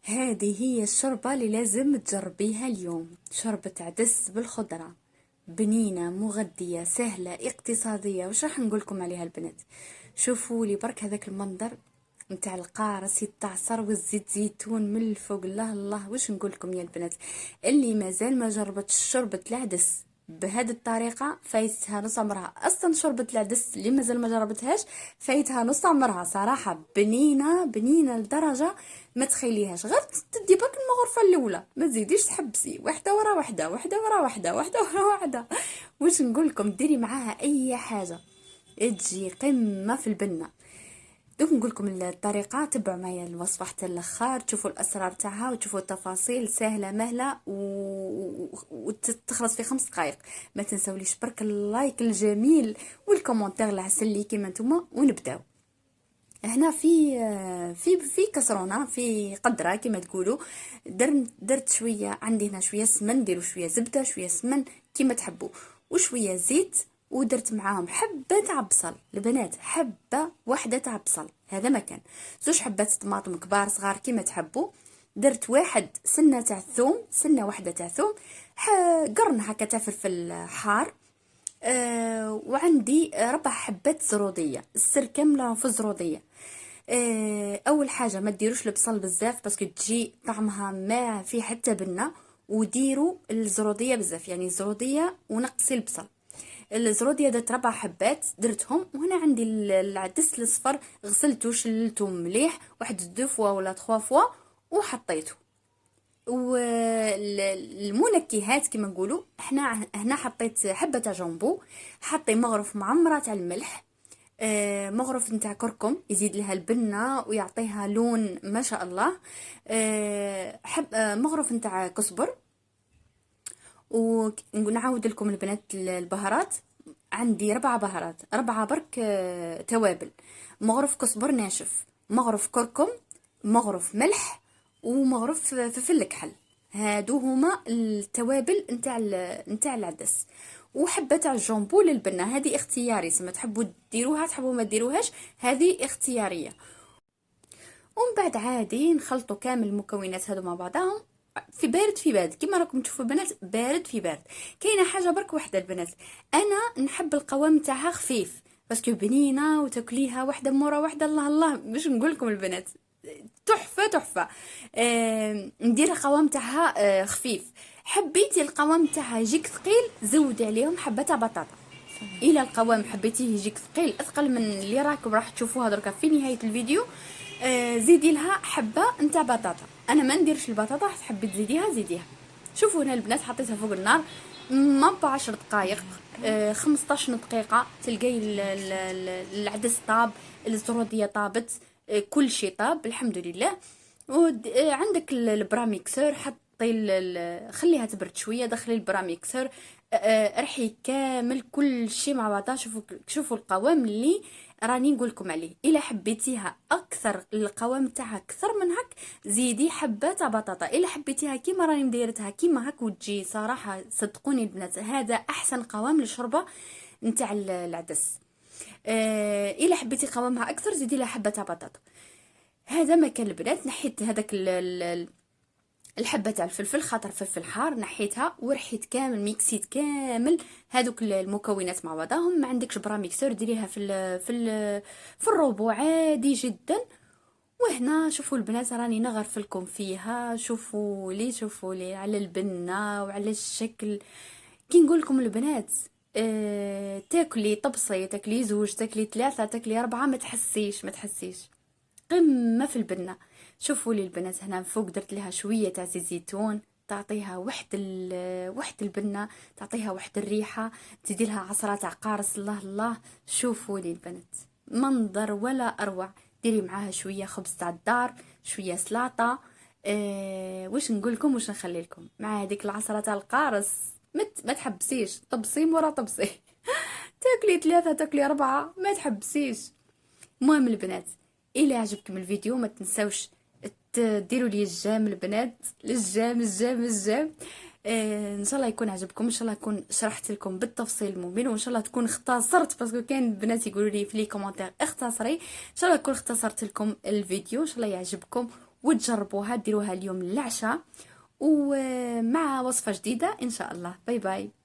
هذه هي الشوربة اللي لازم تجربيها اليوم. شوربة عدس بالخضرة، بنينة مغذية سهلة اقتصادية. وش راح نقولكم عليها البنات؟ شوفوا لي برك هذاك المنظر نتاع القارص يتعصر والزيت زيتون من الفوق. الله الله، وش نقولكم يا البنات؟ اللي مازال ما جربتش شوربة العدس بهذه الطريقه فايتها نص عمرها. اصلا شوربه العدس اللي مازال ما جربتهاش فايتها نص عمرها صراحه. بنينه بنينه لدرجه ما تخيليهاش. غير تدي برك المغرفه الاولى، ما تزيديش تحبسي، واحده ورا واحده، واحده ورا واحده، واحده ورا واحده. واش نقول لكم؟ ديري معاها اي حاجه تجي قمه في البنه. دوك نقول لكم الطريقه، تبعوا معايا الوصفه حتى الاخر، تشوفوا الاسرار تاعها وتشوفوا التفاصيل سهله مهله وتخلص في 5 دقائق. ما تنساوليش برك اللايك الجميل والكومنتير العسل لي كيما نتوما. ونبداو هنا في كسرونه، في قدره كما تقولوا. درت شويه، عندي هنا شويه سمن، ديروا شويه زبده شويه سمن كما تحبوا، وشويه زيت. ودرت معاهم حبه تاع بصل البنات، حبه واحده تاع بصل، هذا مكان 2 حبات طماطم كبار صغار كما تحبوا. درت واحد سنه تاع ثوم، سنه واحده تاع ثوم، قرن هكا تاع فلفل حار. وعندي 4 حبات زروديه، السر كامله في الزروديه. اول حاجه ما ديروش البصل بزاف باسكو تجي طعمها ما في حتى بنه. وديروا الزروديه بزاف، يعني الزروديه ونقصي البصل. الزروديه درت 4 حبات درتهم. وهنا عندي العدس الصفر، غسلته شلته مليح واحد 2 فوا ولا 3 فوا وحطيته. والمنكهات كما نقولوا احنا هنا حطيت حبه تاع جامبو، حطي مغرف معمره تاع الملح، مغرف نتاع كركم يزيد لها البنه ويعطيها لون ما شاء الله. مغرف نتاع كزبر. ونعاود لكم البنات البهارات، عندي 4 بهارات، 4 برك توابل: مغرف كزبر ناشف، مغرف كركم، مغرف ملح، ومغرف فلفل كحل. هادو هما التوابل نتاع العدس. وحبه تاع الجامبو للبنه، هذه اختياري، سما تحبوا ديروها تحبوا ما ديروهاش، هذه اختياريه. ومن بعد عادي نخلطوا كامل المكونات هادو مع بعضهم في بارد في بارد كما راكم تشوفوا البنات، بارد في بارد. كاينه حاجه برك وحده البنات، انا نحب القوام تاعها خفيف باسكو بنينه وتاكليها واحده مورا واحده. الله الله، باش نقول لكم البنات تحفه تحفه. ندير القوام تاعها خفيف. حبيتي القوام تاعها يجيك ثقيل، زودي عليهم حبه تاع بطاطا. الى القوام حبيتيه يجيك ثقيل اثقل من اللي راكم راح تشوفوها دركا في نهايه الفيديو، زيدي لها حبه نتاع بطاطا. انا ما نديرش البطاطا، تحبي تزيديها زيديها. شوفوا هنا البنات حطيتها فوق النار ما ب 10 دقائق، 15 دقيقه تلقاي العدس طاب، الزروديه طابت، كل شيء طاب الحمد لله. وعندك البراميكسور، حطي خليها تبرد شويه، دخلي البراميكسور، رحي كامل كل شيء مع بعضها. شوفوا القوام اللي راني نقول لكم عليه. الا حبيتيها اكثر، القوام تاعها اكثر من هك، زيدي حبه تاع بطاطا. الا حبيتيها كيما راني مديرتها كيما هك وتجي صراحه، صدقوني البنات هذا احسن قوام للشوربه نتاع العدس. الا حبيتي قوامها اكثر زيدي لها حبه تاع بطاطا. هذا ما كان البنات. نحيت هذاك الحبه تاع الفلفل، خاطر فلفل حار نحيتها، ورحيت كامل ميكسيت كامل هذوك المكونات مع بعضهم. ما عندكش برا ميكسور ديريها في الروبو عادي جدا. وهنا شوفوا البنات راني نغرف لكم فيها، شوفوا لي على البنه وعلى الشكل. كي نقول لكم البنات تاكلي طبسي، تاكلي زوج، تاكلي 3، تاكلي 4، ما تحسيش قمه في البنه. شوفوا لي البنات هنا فوق درت لها شويه تاع زيت زيتون، تعطيها وحد البنه، تعطيها وحد الريحه. تزيدي لها عصره تاع قارص. الله الله، شوفوا لي البنات منظر ولا اروع. ديري معاها شويه خبز تاع الدار، شويه سلطه. واش نقول لكم، واش نخلي لكم مع هذيك العصره تاع القارص. ما تحبسيش، طبسي مورا طبسي. تاكلي 3 تاكلي 4، ما تحبسيش. المهم البنات، الى عجبكم الفيديو ما تنسوش ديروا لي الجام البنات، الجام. ان شاء الله يكون عجبكم، ان شاء الله يكون شرحت لكم بالتفصيل الممل، وان شاء الله تكون اختصرت باسكو كان البنات يقولوا لي في لي كومونتير اختصري. ان شاء الله تكون اختصرت لكم الفيديو، ان شاء الله يعجبكم. وتجربوها، ديروها اليوم للعشاء ومع وصفة جديدة ان شاء الله. باي باي.